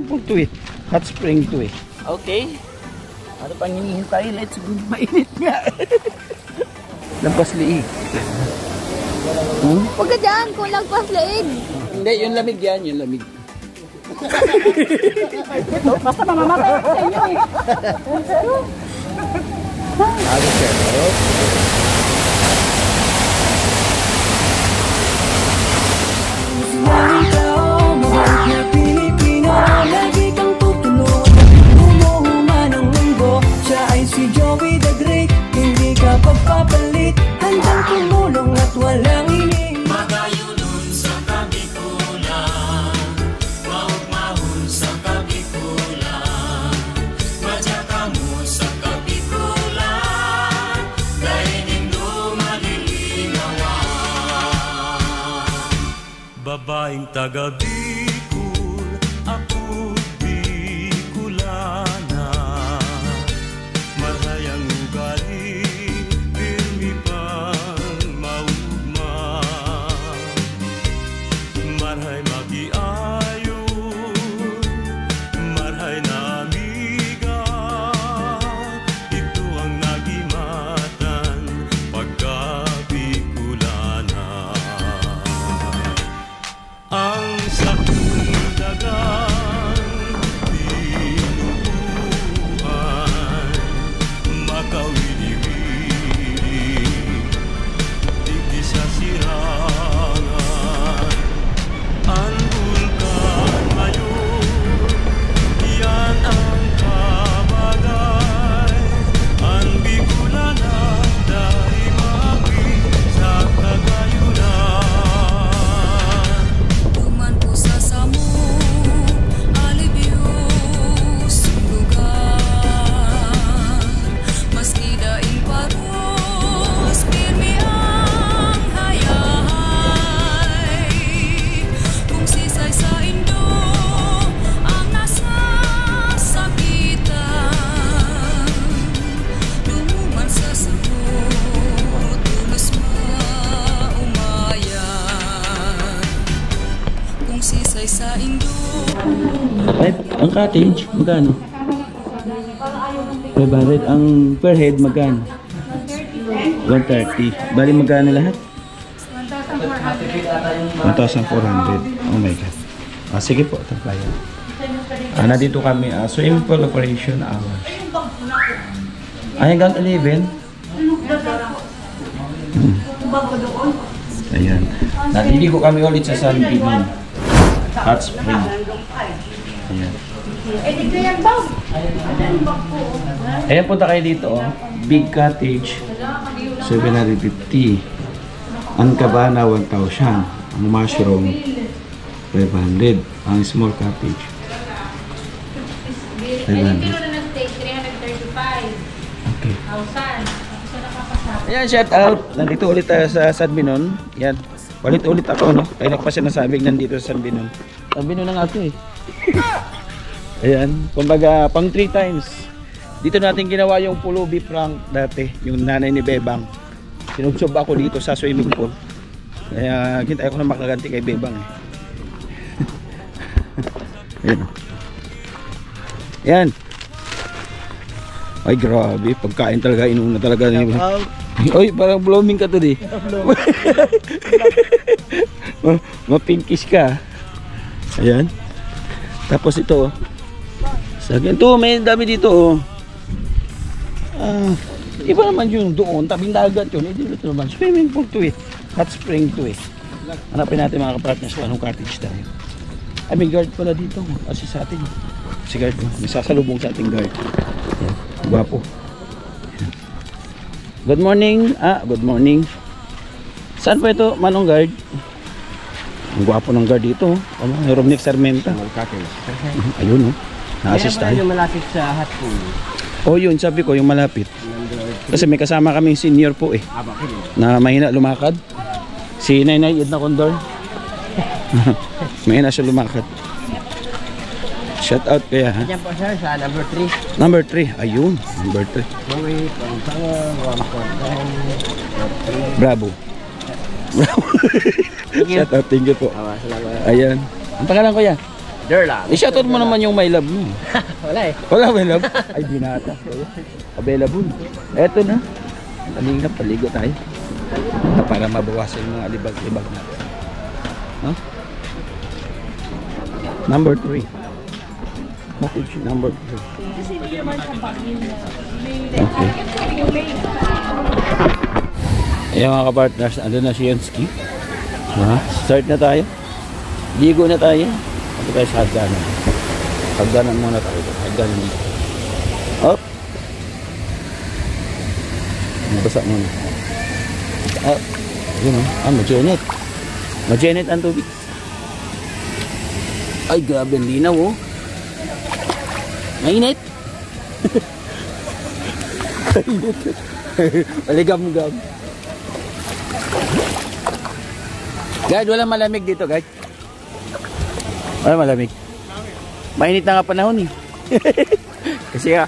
pool to eh. Hot spring to eh. Okay. Ano pang hinihintay? Let's go. Mainit nga. Lampas liig. Huwag ka dyan kung lagpas liig. Hindi, yung lamig yan. Yung lamig. Ito, basta mamamatay sa inyo eh. Agos ka. Si Joey the Great, hindi ka pagpapalit, handang tumulong at walang ini. Magayunon sa kabikulan, maugmahon sa kabikulan, madyaka mo sa kabikulan, dahil nindo malilinawan. Babaeng taga-Bicol, ako Bicolana. Marhayang ugali, pirmi pang maugma. Marhay magiayo, marhay na amiga. Ito ang nagimatan pagka-Bicolana. Ang sakong dagan dinubuan, makawili-wili, di sa sirangan. Ang bulkan ngayon, yan ang kabagay. Ang Bicolana, dahil mapit sa kagayunan. Tuman po sa samo, alibios lugar. Maski daing paros, pirmi ang hayay. Kung sisay sa indo, ang nasasakitan. Lumuman sa samo, tulos maumayan. Kung sisay sa indo. Ay, ang cottage, magkano? 500. Ang per head, magkano? 130. Bali, magkano lahat? 1,400. Oh my God. Sige po, tampayan. Nandito kami. Swimming pool operation hours. Hanggang 11. Ayan. Naliligo kami ulit sa San Binon. Hot spring. Ayan. Ayan, punta kayo dito. Big cottage, 750. Ang cabana, 1,000. Ang mushroom, 500. Ang small cottage, 500. Okay. Ayan, shout out. Nandito ulit tayo sa San Binon. Yan. Ulit-ulit ako, no? Kaya pa siya nasabing nandito sa San Binon. San Binon na nga ito eh. Ayan. Kumbaga, pang 3 times. Dito natin ginawa yung pulubi prank dati. Yung nanay ni Bebang. Sinubsob ako dito sa swimming pool. Kaya, hintay ko na makaganti kay Bebang eh. Ayan. Ayan. Ay, grabe. Pagkain talaga, inuna talaga. Oy, parang blooming ka to di. Mapinkish ka. Ayan. Tapos ito oh. Sa ganito, may dami dito oh. Iba naman yung doon, tabing dagat yun. Hindi dito naman. Swimming pool to eh. Hot spring to eh. Hanapin natin mga kapartners kung anong cottage tayo. Ay, may guard pala dito. Kasi sa atin. Si guard mo. May sasalubong sa ating guard. Ayan. Gwapo. Good morning. Good morning. Saan pa ito, Manong Guard? Ang gwapo ng guard dito. Romnick Sarmenta. Ayun, oh. Na-assist tayo. Yung malapit sa hot pool. Oh, yun. Sabi ko, yung malapit. Kasi may kasama kaming senior po eh. Na mahina lumakad. Si Nainay Edna Condor. Mahina siya lumakad. Shout out kaya ha. Diyan po sir sa number 3. Number 3. Ayun. Number 3. Bravo. Bravo. Shout out. Thank you po. Ayan. Ang pangalan ko yan? There lang. I-shoutout mo naman yung my love mo. Wala eh. Wala my love? Ay, binata. Available. Eto na. Kanina, paligo tayo. Para mabawasan yung mga libag-libag natin. Huh? Number 3. Message number 3. Okay. Ayan mga kapartners, andun na si Yansky. Start na tayo. Ligo na tayo. Ito tayo sa hagdanan. Hagdanan muna tayo. Hagdanan dito. Up. Basa muna. Up. Yun o. Magenit. Magenit ang tubig. Ay, grabe ang linaw oh. Mainit. Maligam-gam. Guys, walang malamig dito, guys. Walang malamig. Mainit na nga panahon eh. Kasi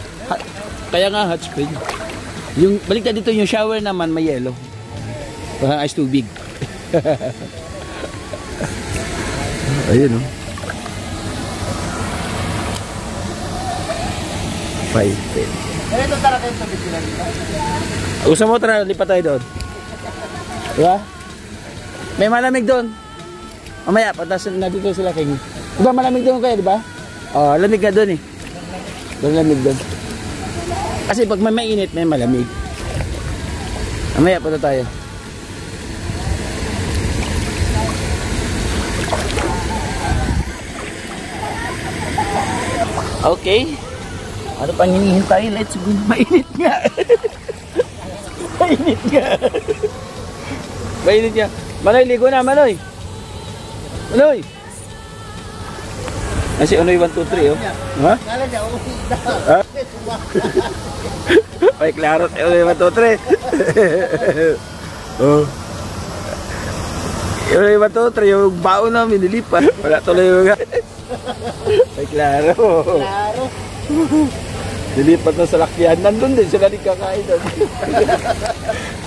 kaya nga hot spring. Yung baliktad dito yung shower naman may yellow. Parang ice tubig. Ayun oh. 5, 10. Ito talaga yung sabi sila dito. Gusto mo tara, lipat tayo doon. Diba? May malamig doon. Mamaya, patas na dito sila king. Diba malamig doon kaya, diba? Oh, lamig ka doon eh. Doon lamig doon. Kasi pag may mainit, may malamig. Mamaya, punta tayo. Okay. Ano pang hinihintay? Let's go. Mainit nga. Mainit nga. Mainit nga. Manoy, ligo na, Manoy. Manoy. Kasi Unoy 1, 2, 3, oh. Ha? Kala niya, Ha? May klaro tayo, Unoy 1, 2, 3. Oh. Unoy 1, 2, 3, yung baon namin, nilipat. Wala tuloy yung may klaro. Klaro. Nilipat na sa lakyan. Nandun din sila kakain doon.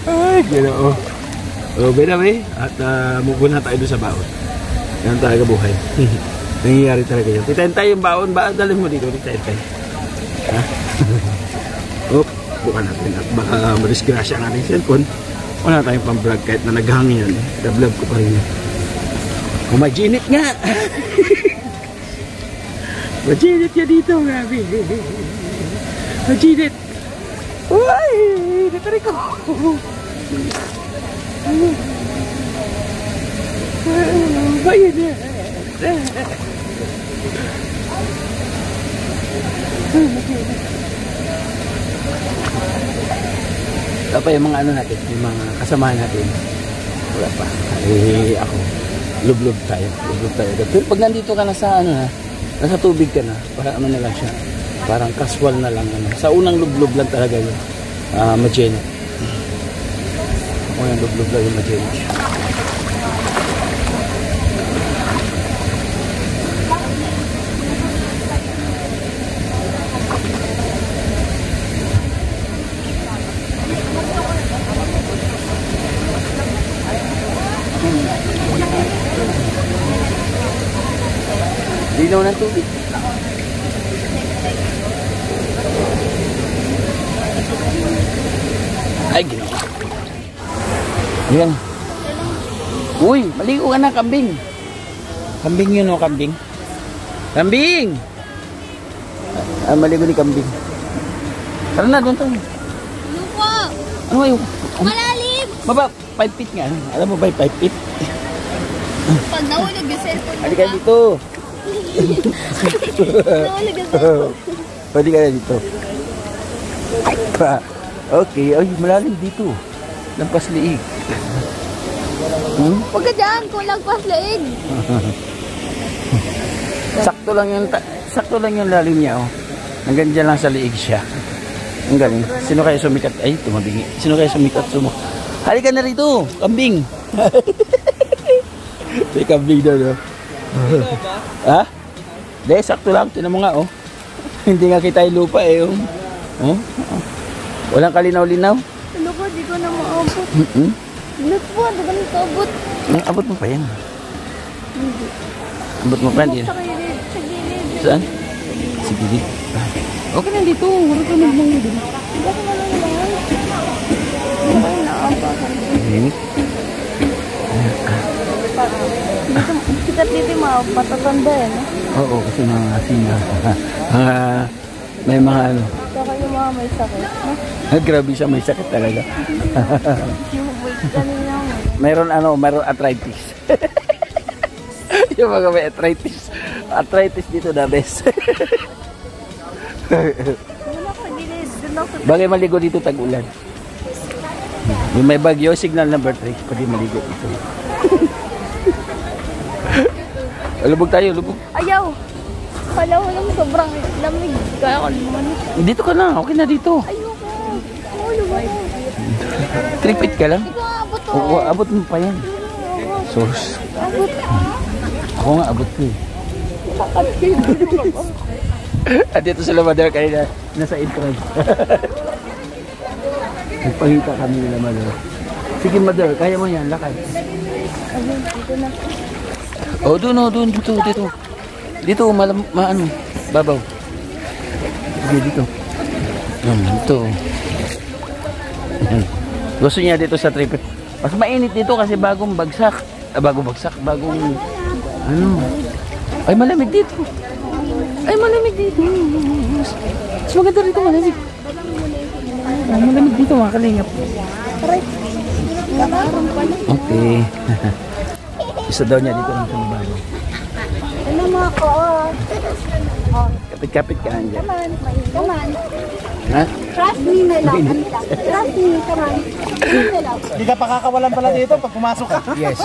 Ay, ginoo. O, benami. At muguna tayo doon sa baon. Yan talaga buhay. Nangyayari talaga yun. Titentay yung baon. Dalhin mo dito. Titentay. Ha? Oop. Bukan natin. At baka madisgrasya ang ating cellphone. Wala tayong pang-vlog kahit na naghangin yan. Da-vlog ko pa rin yan. O, maginit nga. Maginit yan dito. Grabe. Maginit. Uy! Natari ko. Maginit. Ito pa yung mga ano natin, yung mga kasamahan natin. Wala pa. Eh, ako. Lublob tayo. Lublob tayo. Pero pag nandito ka na sa ano na, nasa tubig ka na, para ano na lang siya. Parang casual na lang. Ano. Sa unang lublob lang talaga yun. Magenit. Unang lublob lang yung magenit. Linaw ng tubig. Ay, ginawa. Ayan. Uy, maligo ka na, kambing. Kambing yun o, kambing. Kambing! Maligo ni kambing. Tara na, doon tayo. Lupo! Ano kayo? Malalim! Baba, 5 feet nga. Alam mo ba, 5 feet? Pag nahulog yung cellphone mo Halika dito. Nahulog yung cellphone. Pwede ka na dito. Okay, ay, malalim dito. Lampas liig. Huwag ka dyan, kung lagpas leeg. Sakto lang yung lalim niya, oh. Hanggang dyan lang sa liig siya. Ang galing. Sino kaya sumikat? Ay, tumabingi. Sino kaya sumikat? Halika na rito, kambing. May kambing doon, oh. Ha? Hindi, sakto lang. Tinan mo nga, oh. Hindi nga kita yung lupa, eh, oh. Oh? Walang kalinaw-linaw. Ano ko, di ko na maabot. Lupo, di ba nito abot? Abot mo pa yan. Abot mo pa yan. Sa kayo, Saan? Sige, dito. Okay na dito. Wala ka na lang dito. Bakit na lang naman? Ay, naapakan. Init. Kita dito yung mga matatanda eh, no? Oo, kasi mga singa. May mga ano. Saka yung mga may sakit, no? Grabe siya, may sakit talaga. Yung weight kanina mo. Mayroon arthritis. Yung mga may arthritis. Arthritis dito the best. Doon ako, doon ako. Bagay maligo dito tag-ulan. Yung may bagyo, signal number 3. Pwede maligo dito. Lubog tayo, lubog. Ayaw! Kala ko lang sobrang lamig. Kaya ko naman. Dito ka na, okay na dito. Ayoko. Tulog ako. 3 feet ka lang? Ikaw abot to. Oo, abot mo pa yan. Source. Abot. Ako nga, abot ko eh. Kakatid. At dito sa Lamadar kanina, nasa entrance. Nagpahita kami nila Madar. Sige Madar, kaya mo yan, lakad. Ayun, dito na. Oh, doon, dito. Dito, maano, babaw. Sige, dito. Dito. Gusto niya dito sa tripit. Mas mainit dito kasi bagong bagsak. Bagong, ano. Ay, malamig dito. Mas maganda rito, malamig. Ay, malamig dito, mga kalingap. Nakaroon pa na. Okay. Isa daw niya dito ng sumbago. Ano mga ko? Kapit-kapit ka andyan. Come on. Ha? Trust me, my love. Trust me, come on. Hindi ka pakakawalan pala dito pag pumasok ka. Yes.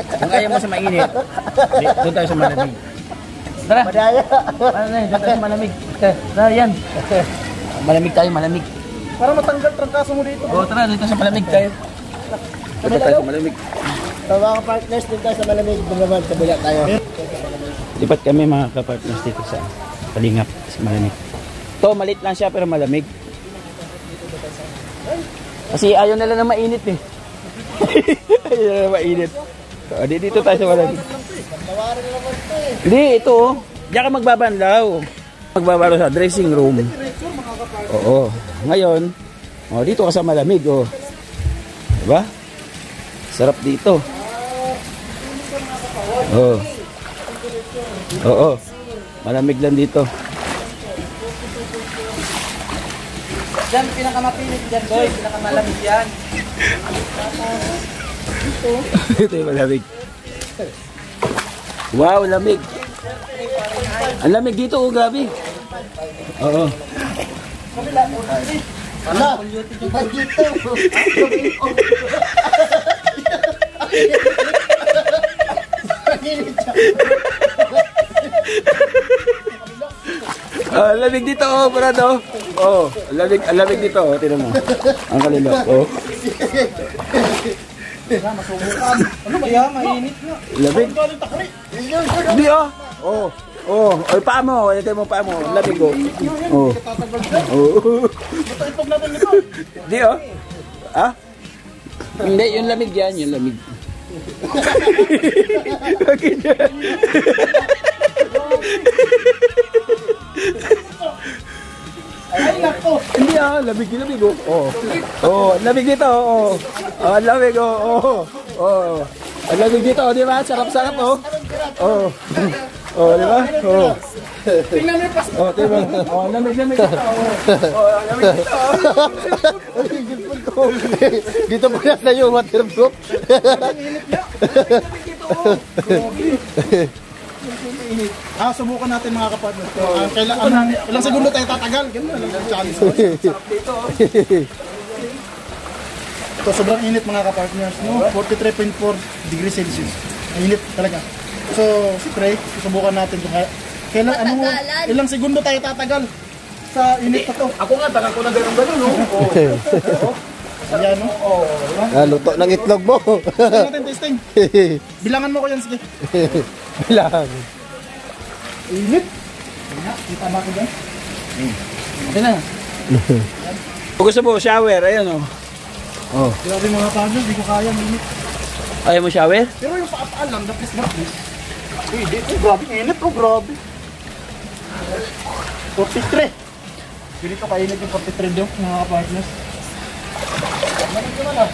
Kung ayaw mo sa mainit, doon tayo sa malamig. Tara. Madaya. Doon tayo sa malamig. Tara, yan. Malamig tayo. Para matanggal trangkaso mo dito. O, tara, dito sa malamig tayo. Dito tayo sa malamig. So mga partners, dito tayo sa malamig. Bumabad, kabila tayo. Lipat kami mga kapartners dito sa Kalingap, sa malamig. To, maliit lang siya pero malamig. Kasi ayaw nila na mainit eh. Ayaw nila na mainit. So, dito tayo sa malamig. Hindi, ito oh. Diyan ka magbabanlaw. Magbabanlaw sa dressing room. Oo. Ngayon, dito ka sa malamig oh. Diba? Sarap dito. Oo. Malamig lang dito. Diyan, pinakamapilit dyan, boy. Pinakamalamig yan. Ito yung malamig. Wow, lamig. Ang lamig dito, oh, grabe. Oo. Ala, iba dito. Lamig dito, oh, brado. Oh, lamig dito, oh, tingnan mo. Ang kalilo, oh. Ano kaya? Mainit nga. Lamig. Hindi, oh. Ay, paa mo. Ilagay mo paa mo. Lamig, oh. Ipag natin nito. Hindi, oh. Ah? Hindi, yung lamig yan, yung lamig. Okay yan. Ay, nako. Hindi lamig oh. Lamig dito, oh. Lamig, oh. Ang lamig dito, di ba? Sarap-sarap, oh. Di ba? Tingnan mo yung pas. Tingnan mo. Lamig dito, lamig dito. Dito po na tayo, waterproof. Subukan natin mga kapatid. Ilang segundo tayo tatagal? Ganun lang challenge. Sarap dito. Ito sobrang init mga kapartners, no? 43.4 degrees Celsius. Init talaga. So, siyempre, susubukan natin kung ilang segundo tayo tatagal sa init na to. Ako nga, tagal ko na gano'n, no? Ayan, no? Luto ng itlog mo. Testing natin, testing. Bilangan mo ko yan, sige. Bilang. Init. Kita ba ko dyan? Okay na. Kung gusto mo, shower, ayun, oh. Grabe mga partners, hindi ko kaya, init. Ayaw mo shower? Pero yung paapaan lang, the please. Grabe, init ko, grabe. 43. Ganito kainit yung 43 doon, mga kapartners. Manig naman ah.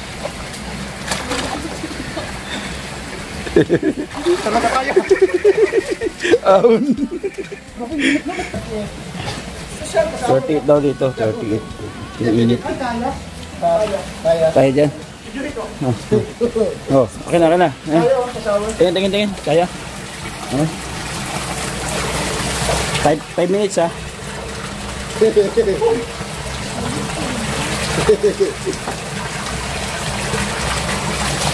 Talaga tayo. Ahon. 38 daw dito, 38. Init. Ay, kaya. Kaya. Kaya dyan. Oh, okay na, okay na. Kaya, kasawin. Tingin. Kaya. 5 minutes ha.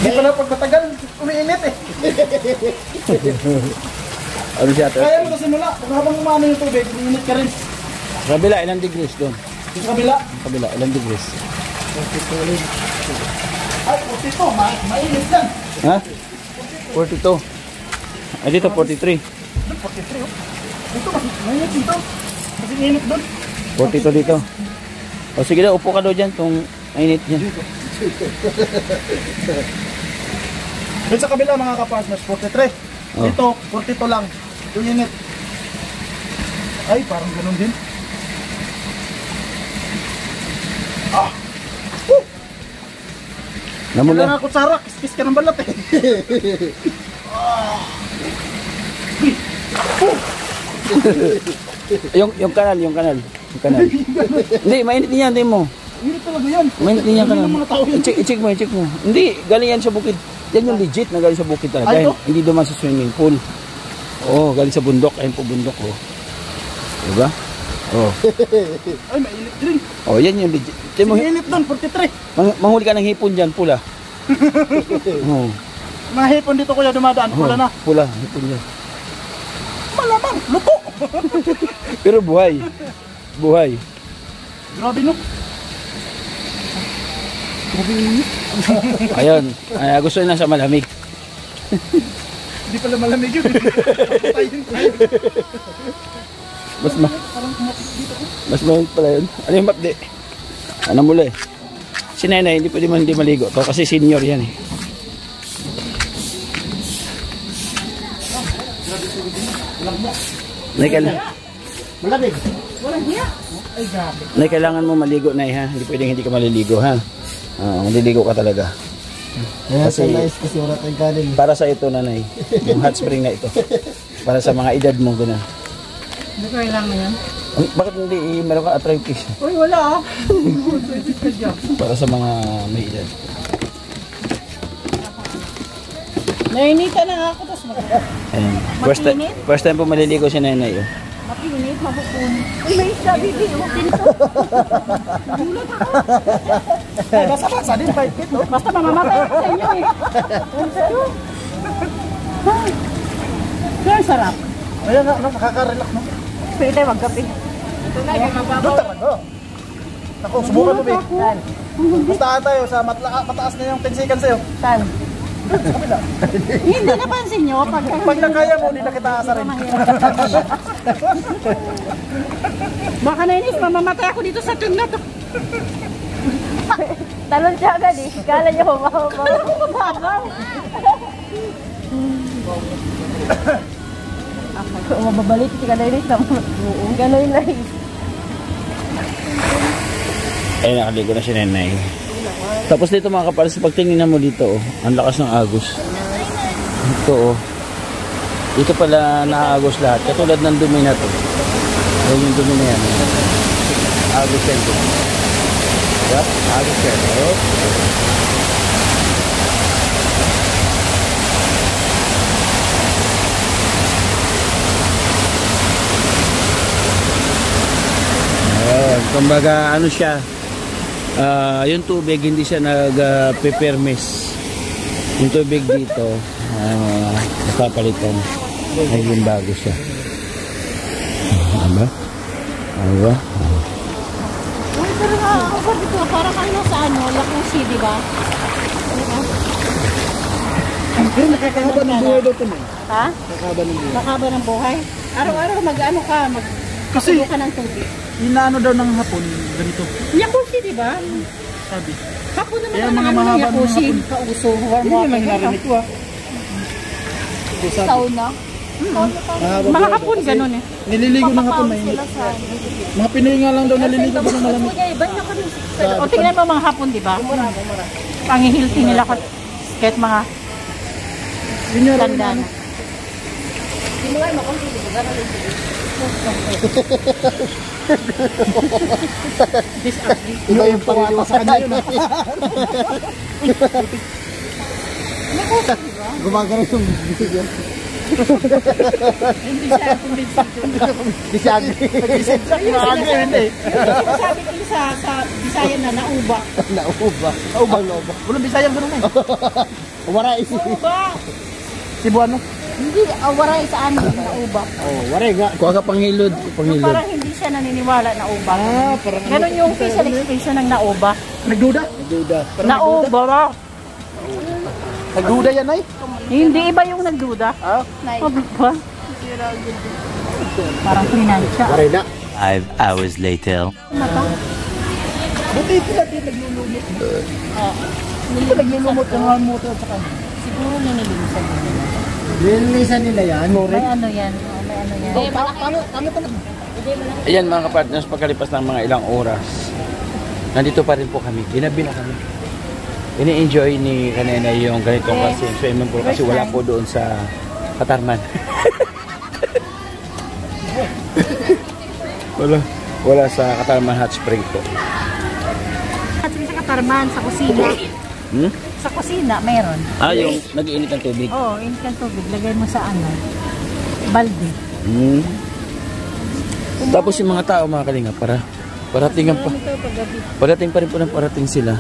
Di pala pag matagal, umiinit eh. Ano siya? Kaya mo sa simula, pag habang umano yung tubig, umiinit ka rin. Sa kabila, ilang degrees doon? Sa kabila. Sa kabila, ilang degrees? Ay, 42, mainit lang. Ha? 42. Ay, dito 43. 43 oh. Dito, mainit dito. Kasi init doon. 42 dito. O sige daw, upo ka daw dyan kung mainit dyan. Doon sa kabila mga kapartners, 43. Oh. Dito, 42 lang. Yung init. Ay, parang ganun din. Namula. Kaya nga kutsara, kiss ka ng balat eh. Yung kanal. Hindi, mainit din yan, mo. Init talaga yan. Mainit din yan kanal. Hindi ng mga tao yan. I-check mo. Hindi, galing yan sa bukid. Yan yung legit na galing sa bukid talaga. Ay, ito? Hindi duman sa swimming pool. Oo, galing sa bundok. Ayun po bundok, oh. Diba? Oh. Ay, mainit din. Oh, yan yung legit. Sige, init doon, 43. Manghuli ka ng hipon dyan, pula. Oh. Mga hipon dito kuya dumadaan, pula na. Pula, hipon dyan. Malamang, luto. Pero buhay. Buhay. Grabe no. Ayun, gusto nyo sa malamig. Hindi pala malamig yun. Patayin tayo. Mas mahal pala yun. Ano yung mapdi? Ano mula eh. Si Nenay, hindi pwede man hindi maligo to kasi senior yan eh. Malamig. Walang hiya. Ay, grabe. Nay, kailangan mo maligo na ha. Hindi pwedeng hindi ka maliligo ha. Maliligo ka talaga. Kasi wala tayong kanin. para sa ito nanay. Yung hot spring na ito. Para sa mga edad mo gano'n. Hindi ko kailangan yan. Bakit hindi meron ka arthritis? Uy, wala ah. Para sa mga may edad. Nainita na ako, tapos Ayan. First time po maliligo si Nenay. Oh. makinit, mabukun. Uy, may isda, bibi. Huwagin to. Nagulat ako. Basta din, 5 feet, no? Basta mamamatay ako sa inyo eh. Ang sarap. Ayan nga, nakaka-relax, no? Pwede tayo magkape. Ito na, yung mababaw. Doon talaga. Ako, subukan mo, Big. Basta tayo sa mataas na yung 10 seconds sa'yo. Saan? Hindi napansin nyo Pag nakaya mo, hindi na kita asarin. Baka nainis, mamamatay ako dito sa tun na to. Talon siya agad eh. Kala niya mababaw. Ako, mababalik si Kanainis. Gano'n na eh. Ay, nakaligo na si Nenay. Tapos dito mga kapalas, pag tingnan mo dito, oh, ang lakas ng agos. Ito, oh. Dito pala naagos lahat. Katulad ng dumi na to. Ayan yung dumi na yan. Agos yan to. Diba? Agos yan. Oh. Ayan. Kumbaga, ano siya, yung tubig hindi siya nag-pepermis. Yung tubig dito napapalitan, naging bago siya. Diba? Diba? Uy, pero ako dito, parang kayo sa ano, Lacusi, di ba? Pero nakakahaba ng buhay daw ito, man. Ha? Nakakahaba ng buhay. Nakaba ng buhay? Araw-araw mag-ano ka, Kasi, ka ng tubig. inaano daw ng hapon, ganito. Yakusi, di ba? Sabi. Hapon naman Kaya ang mga ano ng mahaba ng Yakusi. hapon. Kauso, warm Hindi lang water. narinig ko, ah. Ito sabi. Sauna. Mga hapon ganun eh. Nililigo ng hapon mainit. Mga Pinoy nga lang daw naliligo ng malamig. O tingnan mo mga hapon, di ba? Ang healthy nila kahit mga Yun yung tanda na. iba yung pangata sa kanya yun. Gumagano yung bisig yan. Hindi siya kumbinsido. Bisag. Maaga yun eh. Sabi ko sa Bisaya na nauba. Nauba. Naubang nauba. Walang Bisayang ganun eh. Waray. Nauba. Cebuano. Hindi, waray sa amin nauba. Oh, waray nga. Kuha ka panghilod. Panghilod. Parang hindi siya naniniwala na uba. Parang Ganon yung facial expression ng nauba. nagduda. Duda. Nauba ba? Nagduda yan ay. Hindi iba yung nagduda. Ah? Ano ba? Parang pinansya. Waray na. 5 hours later. Mata? Buti sila din naglulumot. Hindi naglulumot ng mga motor sa kanya. Siguro nililisan nila. Nililisan nila yan. May ano yan. May ano yan. Ayan mga kapartners, pagkalipas ng mga ilang oras, nandito pa rin po kami. Ginabi na kami. Ini-enjoy ni kanina yung ganitong kasi swimming pool kasi wala po doon sa Katarman. wala sa Katarman Hot Spring po. At sa Katarman, sa kusina. Sa kusina, meron. Yung nag-iinit ng tubig. Oo, init kang tubig. Lagay mo sa ano, balde. Tapos yung mga tao mga kalinga parating pa rin po ng parating sila.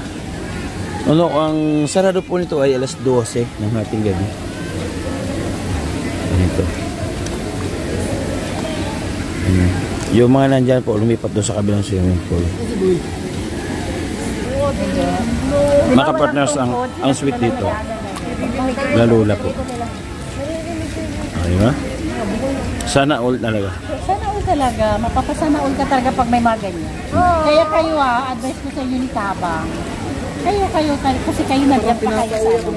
Ang sarado po nito ay alas 12 ng ating gabi. Ito. Yung mga nandyan po lumipat doon sa kabilang swimming pool. Mga kapartners, ang sweet dito lalula po. Diba? Sana all talaga. Sana all talaga. Mapapasana all ka talaga pag may mga ganyan. Kaya kayo advice ko sa inyo ni Tabang. Kayo kasi kayo nandiyan pa kayo sa ano.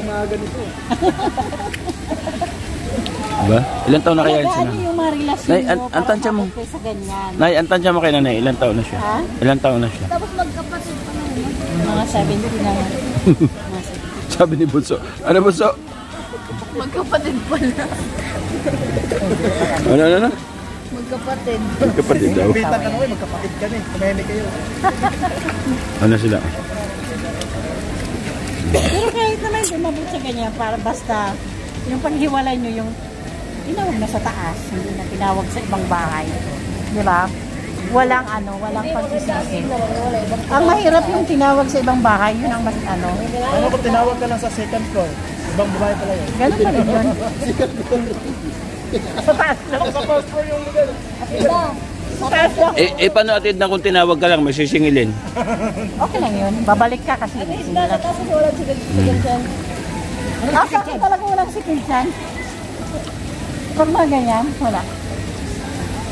Diba? Ilan taon na kaya yun sila? Ano yung mga relasyon Nay, mo ang tansya mo. sa ganyan. Nay, ang tansya mo kay nanay, ilan taon na siya? Ha? Ilan taon na siya? Tapos magkapatid pa naman. Mga 70 na nga. Sabi ni Bunso. Ano Bunso? Magkapatid pala. Ano? Magkapatid. Magkapatid daw. Bitan ka naman, magkapatid ka na eh. Kumahimik kayo. Ano sila? Pero kahit naman dumabot sa ganyan, para basta yung paghiwalay nyo yung tinawag na sa taas, hindi na tinawag sa ibang bahay. Di ba? Walang pagsisisi. Ang mahirap yung tinawag sa ibang bahay, yun ang mas ano. Ano kung tinawag ka lang sa second floor? Ibang babae pala yun. Ganun pa rin yun. Sa taas lang. Sa taas lang. Paano atid na kung tinawag ka lang, may sisingilin? Okay lang yun. Babalik ka kasi. Asa ka talaga walang second chance? Pag mga ganyan, wala.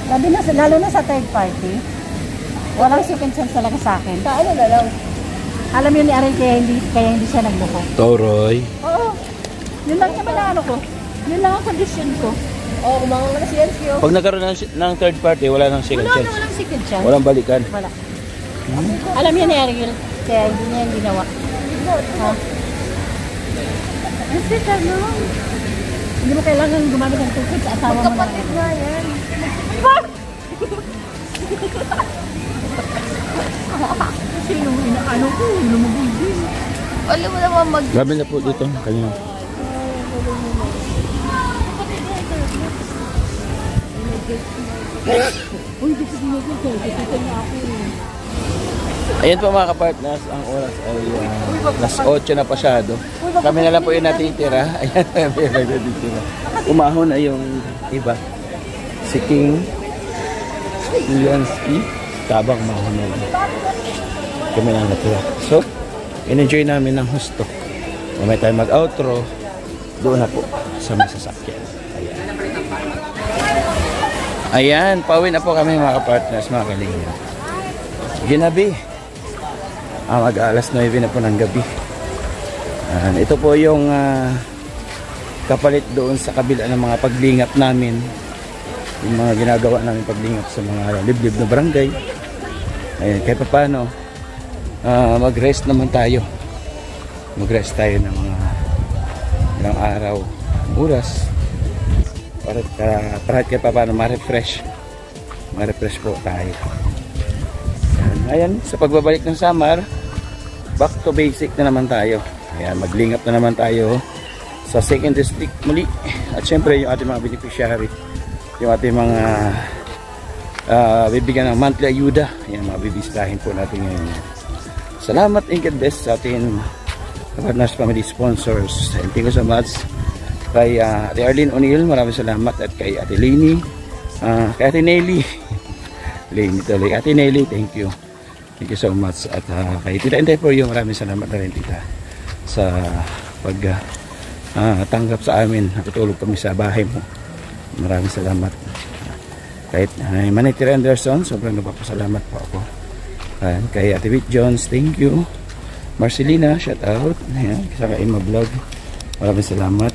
Lalo na sa third party, walang second chance talaga sa akin. Ano na lang? Alam yun ni Ariel kaya hindi siya nagloko. Toroy. Oo. Yun lang naman na ano ko. Yun lang ang condition ko. Oo, kumanga na si Elcio. Pag nagkaroon ng third party, wala nang second chance. Walang second chance. Walang balikan. Wala. Alam yun ni Ariel, kaya hindi niya yung ginawa. Ha? Kasi tanong. Hindi mo kailangan gumamit ng tukod sa asawa mo na. Magkapatid nga yan. Sino inaano ko? Lumubugin. Alam mo naman Grabe na po dito. Kanina. Ayan po mga kapartners, ang oras ay alas 8 na pasyado. Kami na lang po yung natitira. Ayan, kami na natitira. Umahon na yung iba. Si King Liansky, Tabang mahon na lang. Kami na natira. So, in-enjoy namin ng husto. Mamaya tayo mag-outro. Doon na po sa masasakyan. Ayan. Ayan, pauwi na po kami mga kapartners, mga kalinga. Ginabi. Mag-alas 9 na po ng gabi. Ito po yung kapalit doon sa kabila ng mga paglingap namin, yung mga ginagawa namin paglingap sa mga liblib na barangay. Ayan, kahit pa paano, mag-rest naman tayo. Mag-rest tayo ng mga ilang araw, oras, para kahit pa paano ma-refresh po tayo. Ayan, sa pagbabalik ng summer, back to basic na naman tayo. Ayan, maglingap na naman tayo sa 2nd District muli. At syempre yung ating mga beneficiary, yung ating mga bibigyan ng monthly ayuda, ayan, mabibistahin po natin ngayon. Salamat and God bless sa ating Partners Family sponsors. And thank you so much kay Ate Arlene O'Neill, maraming salamat. At kay Ate Lainey, kay Ate Nelly Lainey tuloy, Ate Nelly, thank you so much. At kay Tita Intay for you, maraming salamat na rin, Tita, sa pag tanggap sa amin. Nakatulog kami sa bahay mo, maraming salamat. Kahit Manitira Anderson, sobrang nagpapasalamat po ako. Kay Ate Wit Jones, thank you. Marcelina, shout out. Ayan, sa Kaima Vlog, maraming salamat.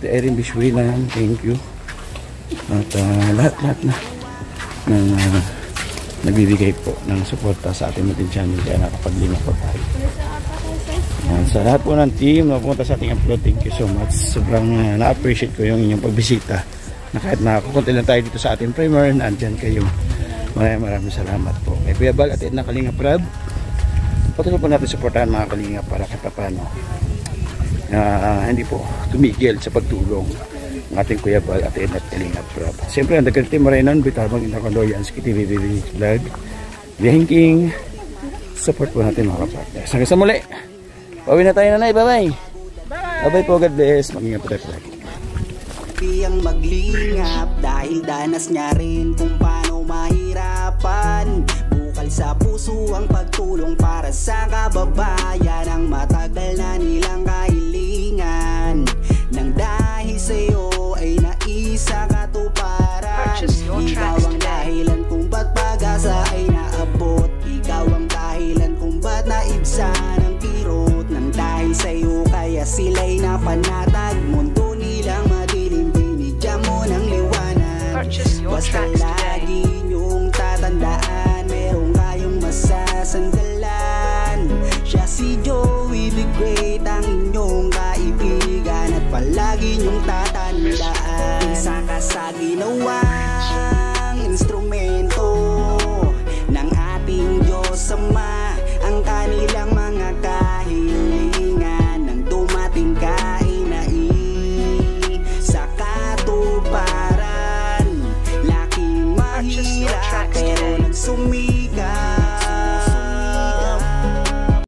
The Erin Bishwilan, thank you. At lahat-lahat na ng nagbibigay po ng suporta sa ating ating channel, kaya nakapaglima po tayo. Ayan, sa lahat po ng team na pumunta sa ating upload, thank you so much. Sobrang na-appreciate ko yung inyong pagbisita, na kahit nakakunti lang tayo dito sa ating primer, nandyan kayo. Maraming salamat po. Kay Kuya Bal at Edna Kalinga Prab, patuloy po natin suportahan mga Kalinga para kahit paano hindi po tumigil sa pagtulong ng ating Kuya Bal at Edna Kalinga Prab. Siyempre, ang Dagang Team Marinan, Bitabang Intakandoyans, KTV Vlog, King, support po natin mga kapatid. Hanggang sa muli, pauwi na tayo, nanay. Bye-bye. Bye-bye po, God bless. Mag-ingat po tayo lagi. Ang maglingap dahil danas niya rin kung paano mahirapan. Bukal sa puso ang pagtulong para sa kababayan, ang matagal na nilang kahilingan. Nang dahil sa'yo ay naisa katuparan. Ikaw ang dahilan kung ba't pag-asa ay naabot. Ikaw ang dahilan kung ba't naibsa ng kirot. Nang dahil sa'yo kaya sila'y napanatag. Mundo nilang madilim, binigyan mo ng liwanag. Basta lagi niyong tatandaan, meron kayong masasandalan. Siya si Joey the Great, ang inyong kaibigan, at palagi niyong tatandaan. Isa ka sa ginawa